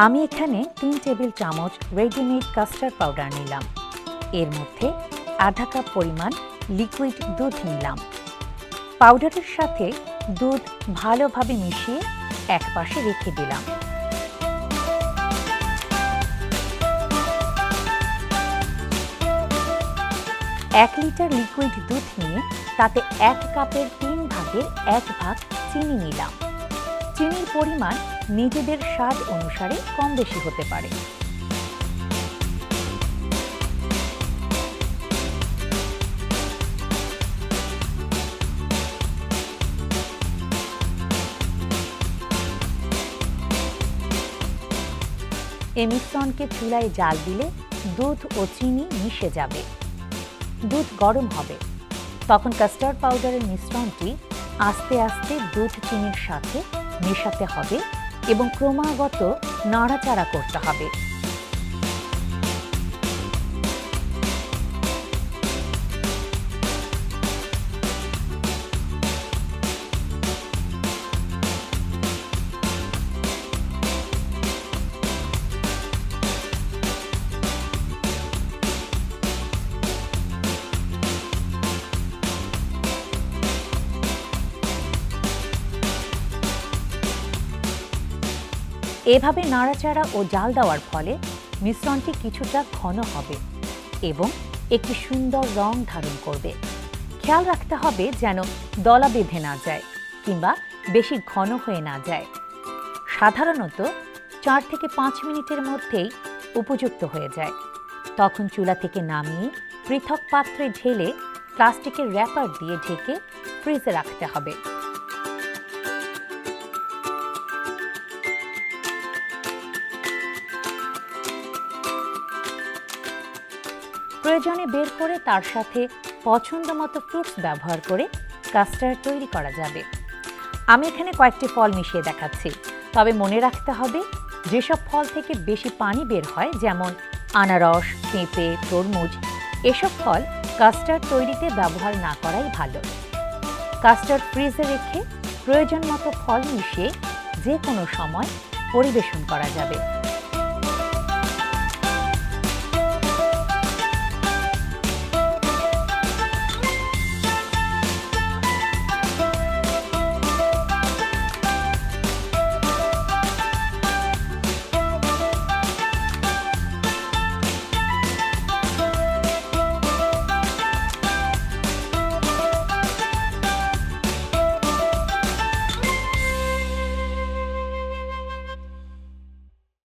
আমি এখানে 3 টেবিল চামচ রেডিমেড কাস্টার্ড পাউডার নিলাম। এর মধ্যে আধা কাপ পরিমাণ লিকুইড দুধ নিলাম। পাউডারের সাথে দুধ ভালোভাবে মিশিয়ে একপাশে রেখে দিলাম। এক লিটার লিকুইড দুধ নিয়ে তাতে 1 কাপের 3 ভাগের 1 ভাগ চিনি নিলাম। চিনির পরিমাণ নিজেদের স্বাদ অনুসারে কম বেশি হতে পারে। এই মিশ্রণকে চুলায় জাল দিলে দুধ ও চিনি মিশে যাবে। দুধ গরম হবে, তখন কাস্টার্ড পাউডারের মিশ্রণটি আস্তে আস্তে দুধ চিনির সাথে মেশাতে হবে এবং ক্রমাগত নাড়াচাড়া করতে হবে। এভাবে নাড়াচাড়া ও জাল দেওয়ার ফলে মিশ্রণটি কিছুটা ঘন হবে এবং একটি সুন্দর রং ধারণ করবে। খেয়াল রাখতে হবে যেন দলা বেঁধে না যায় কিংবা বেশি ঘন হয়ে না যায়। সাধারণত 4 থেকে 5 মিনিটের মধ্যেই উপযুক্ত হয়ে যায়। তখন চুলা থেকে নামিয়ে পৃথক পাত্রে ঢেলে প্লাস্টিকের র্যাপার দিয়ে ঢেকে ফ্রিজে রাখতে হবে। প্রয়োজনে বের করে তার সাথে পছন্দ মতো ফ্রুটস ব্যবহার করে কাস্টার্ড তৈরি করা যাবে। আমি এখানে কয়েকটি ফল মিশিয়ে দেখাচ্ছি, তবে মনে রাখতে হবে যেসব ফল থেকে বেশি পানি বের হয়, যেমন আনারস, পেঁপে, তরমুজ, এসব ফল কাস্টার্ড তৈরিতে ব্যবহার না করাই ভালো। কাস্টার্ড ফ্রিজে রেখে প্রয়োজন মতো ফল মিশিয়ে যে কোনো সময় পরিবেশন করা যাবে।